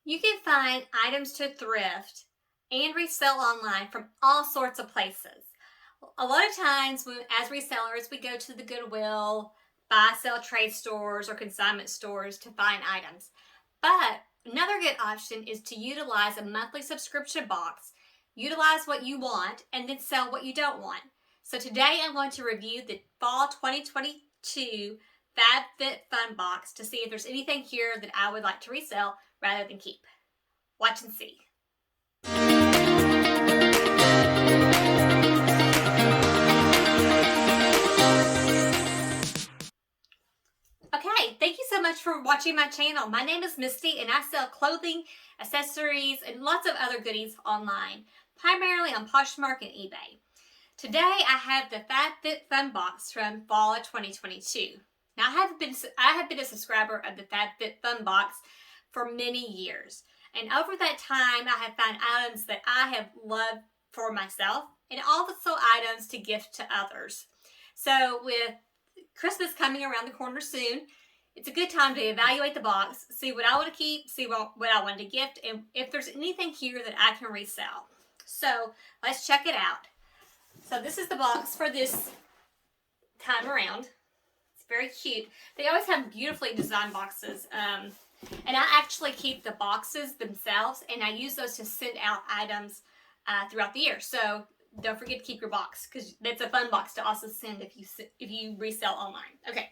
You can find items to thrift and resell online from all sorts of places. A lot of times, as resellers, we go to the Goodwill, buy, sell trade stores, or consignment stores to find items. But another good option is to utilize a monthly subscription box, utilize what you want, and then sell what you don't want. So today I'm going to review the Fall 2022 FabFitFun box to see if there's anything here that I would like to resell rather than keep. Watch and see. Okay, thank you so much for watching my channel. My name is Misty and I sell clothing, accessories, and lots of other goodies online, primarily on Poshmark and eBay. Today I have the FabFitFun box from Fall of 2022. Now I have been a subscriber of the FabFitFun box for many years. And over that time I have found items that I have loved for myself and also items to gift to others. So with Christmas coming around the corner soon, it's a good time to evaluate the box, see what I want to keep, see what I want to gift, and if there's anything here that I can resell. So let's check it out. So this is the box for this time around. It's very cute. They always have beautifully designed boxes. And I actually keep the boxes themselves, and I use those to send out items throughout the year. So don't forget to keep your box, because that's a fun box to also send if you resell online. Okay,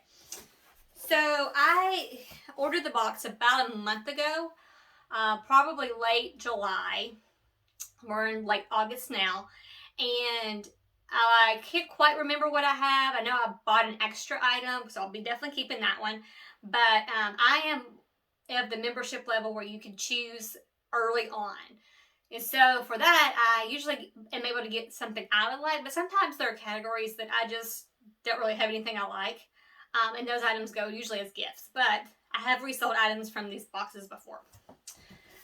so I ordered the box about a month ago, probably late July. We're in late August now, and I can't quite remember what I have. I know I bought an extra item, so I'll be definitely keeping that one. But I am of the membership level where you can choose early on. And so for that, I usually am able to get something I would like, but sometimes there are categories that I just don't really have anything I like. And those items go usually as gifts. But I have resold items from these boxes before.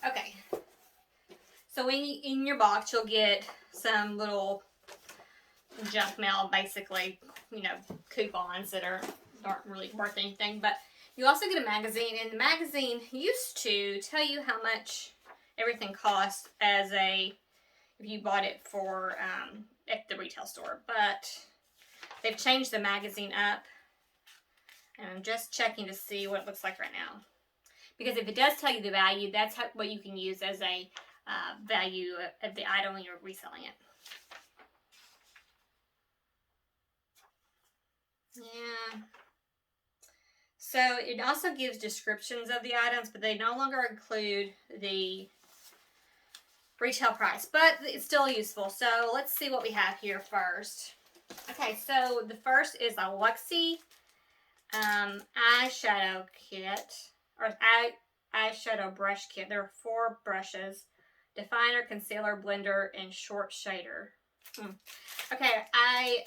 Okay. So in your box, you'll get some little junk mail, basically, coupons that aren't really worth anything. But you also get a magazine, and the magazine used to tell you how much everything costs if you bought it for at the retail store. But they've changed the magazine up, and I'm just checking to see what it looks like right now. Because if it does tell you the value, that's what you can use as a value of the item when you're reselling it. Yeah. So it also gives descriptions of the items, but they no longer include the retail price, but it's still useful. So let's see what we have here first. Okay, so the first is a Luxie eyeshadow kit, or eyeshadow brush kit. There are 4 brushes: definer, concealer, blender, and short shader. Okay, I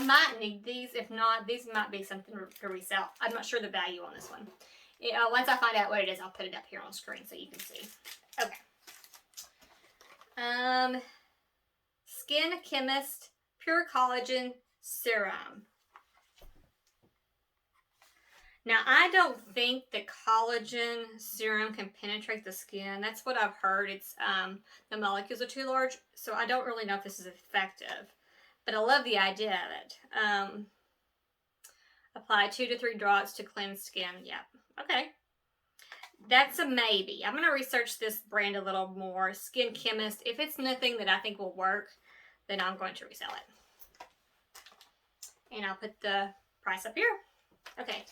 might need these. If not, these might be something to resell. I'm not sure the value on this one. Once I find out what it is, I'll put it up here on screen so you can see. Okay. Skin Chemist Pure Collagen Serum. Now, I don't think that collagen serum can penetrate the skin. That's what I've heard. It's the molecules are too large, so I don't really know if this is effective. But I love the idea of it. Apply 2 to 3 drops to cleanse skin. Yeah, okay. That's a maybe. I'm going to research this brand a little more. Skin Chemist. If it's nothing that I think will work, then I'm going to resell it. And I'll put the price up here. Okay.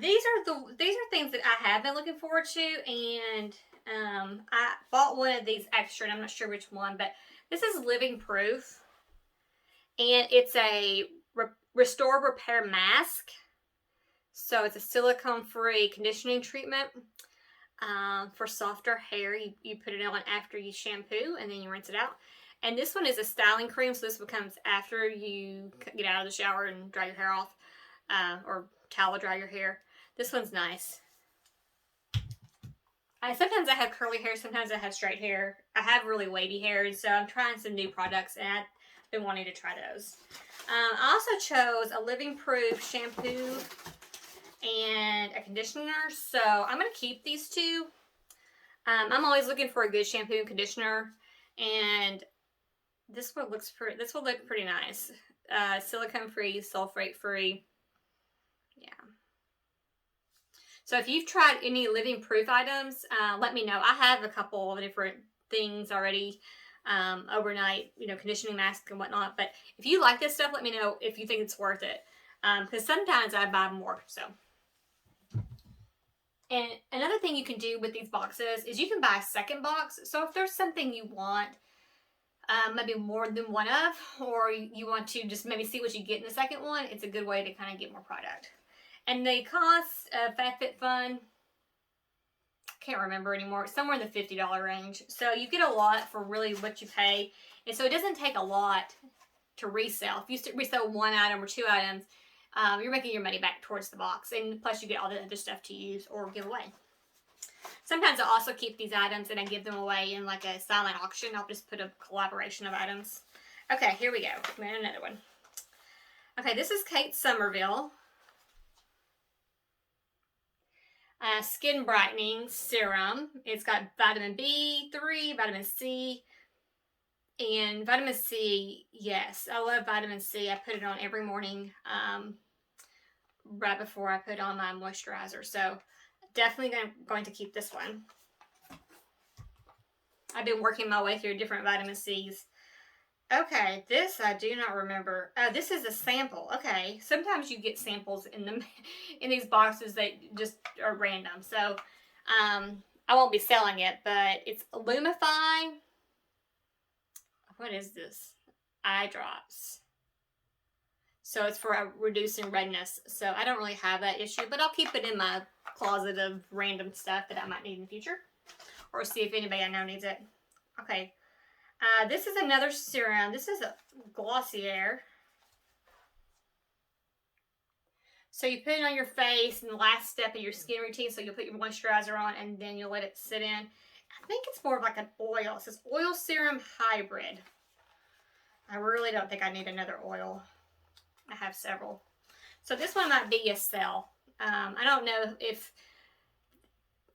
These are things that I have been looking forward to, and I bought one of these extra, and I'm not sure which one, but this is Living Proof, and it's a Restore Repair Mask. So it's a silicone-free conditioning treatment for softer hair. You put it on after you shampoo, and then you rinse it out. And this one is a styling cream, so this becomes after you get out of the shower and dry your hair off, or towel dry your hair. This one's nice. Sometimes I have curly hair, sometimes I have straight hair. I have really wavy hair, and so I'm trying some new products, and I've been wanting to try those. I also chose a Living Proof shampoo and a conditioner, so I'm going to keep these two. I'm always looking for a good shampoo and conditioner, and this one looks pretty. This will look pretty nice. Silicone free, sulfate free. Yeah. So if you've tried any living proof items, let me know. I have a couple of different things already. Overnight, conditioning mask and whatnot. But if you like this stuff, let me know if you think it's worth it. Because sometimes I buy more. So. And another thing you can do with these boxes is you can buy a second box. So if there's something you want, maybe more than one of, or you want to just maybe see what you get in the second one, it's a good way to kind of get more product. And the cost of FabFitFun, can't remember anymore. It's somewhere in the $50 range. So you get a lot for really what you pay. And so it doesn't take a lot to resell. If you resell one item or two items, you're making your money back towards the box. And plus you get all the other stuff to use or give away. Sometimes I also keep these items and I give them away in like a silent auction. I'll just put a collaboration of items. Okay, here we go. Another one. Okay, this is Kate Somerville. Skin brightening serum. It's got vitamin B3, vitamin C, and vitamin C. Yes, I love vitamin C. I put it on every morning right before I put on my moisturizer. So definitely going to keep this one. I've been working my way through different vitamin C's. Okay, this I do not remember. This is a sample. Okay, sometimes you get samples in these boxes that just are random. So I won't be selling it, but it's Lumify. What is this? Eye drops. So it's for reducing redness. So I don't really have that issue, but I'll keep it in my closet of random stuff that I might need in the future, or see if anybody I know needs it. Okay. This is another serum. This is a Glossier. So you put it on your face in the last step of your skin routine. So you'll put your moisturizer on and then you'll let it sit in. I think it's more of like an oil. It says oil serum hybrid. I really don't think I need another oil. I have several. So this one might be a sell. I don't know if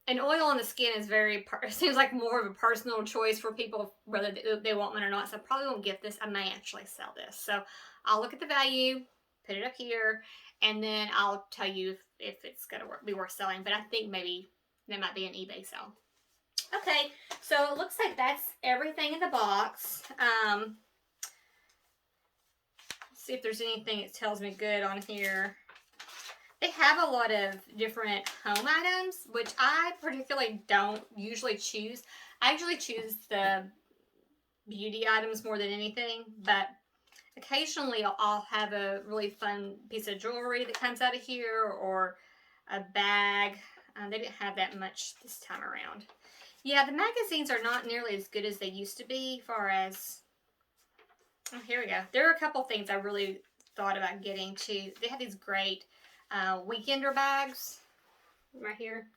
an oil on the skin is it seems like more of a personal choice for people, whether they want one or not. So I probably won't get this. I may actually sell this. So I'll look at the value, put it up here, and then I'll tell you if it's going to be worth selling. But I think maybe there might be an eBay sale. Okay, so it looks like that's everything in the box. Let's see if there's anything that tells me good on here. They have a lot of different home items, which I particularly don't usually choose. I usually choose the beauty items more than anything, but occasionally I'll have a really fun piece of jewelry that comes out of here, or a bag. They didn't have that much this time around. Yeah, the magazines are not nearly as good as they used to be, as far as... Oh, here we go. There are a couple things I really thought about getting too. They have these great weekender bags right here.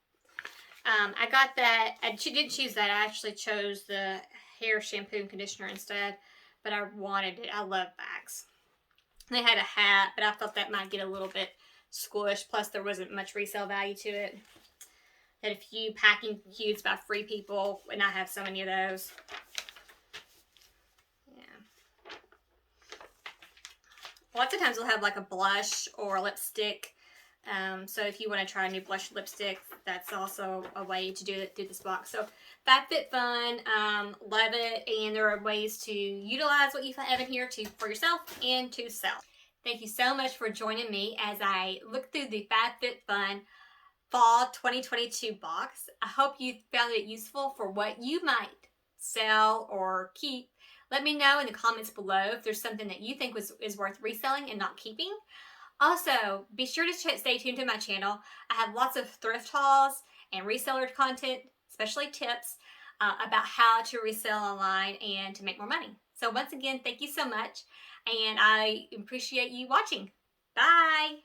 I got that. I didn't choose that. I actually chose the hair shampoo and conditioner instead, but I wanted it. I love bags. They had a hat, but I thought that might get a little bit squished. Plus, there wasn't much resale value to it. Had a few packing cubes by Free People, and I have so many of those. Yeah. Lots of times we'll have like a blush or a lipstick. So if you want to try a new blush lipstick, that's also a way to do this box. So FabFitFun, love it, and there are ways to utilize what you have in here for yourself and to sell. Thank you so much for joining me as I look through the FabFitFun Fall 2022 box. I hope you found it useful for what you might sell or keep. Let me know in the comments below if there's something that you think is worth reselling and not keeping. Also, be sure to stay tuned to my channel. I have lots of thrift hauls and reseller content, especially tips about how to resell online and to make more money. So once again, thank you so much, and I appreciate you watching. Bye!